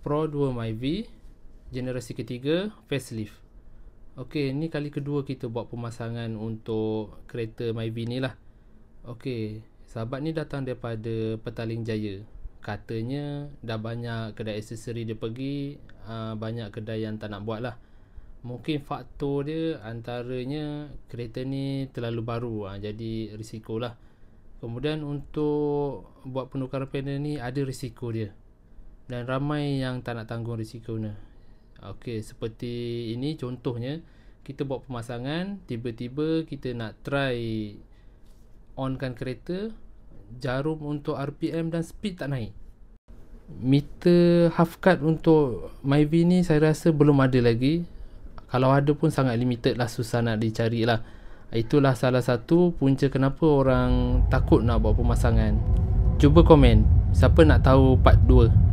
Pro 2 myV generasi ketiga facelift. Okey, ni kali kedua kita buat pemasangan untuk kereta myV ni lah. Okey, sahabat ni datang daripada Petaling Jaya. Katanya dah banyak kedai aksesori dia pergi, banyak kedai yang tak nak buat lah. Mungkin faktor dia antaranya kereta ni terlalu baru, jadi risiko lah. Kemudian untuk buat penukaran panel ni ada risiko dia, dan ramai yang tak nak tanggung risikonya. Okey, seperti ini contohnya, kita buat pemasangan, tiba-tiba kita nak try onkan kereta, jarum untuk RPM dan speed tak naik. Meter half cut untuk myV ni saya rasa belum ada lagi. Kalau ada pun sangat limited lah, susah nak dicari lah. Itulah salah satu punca kenapa orang takut nak buat pemasangan. Cuba komen siapa nak tahu part 2.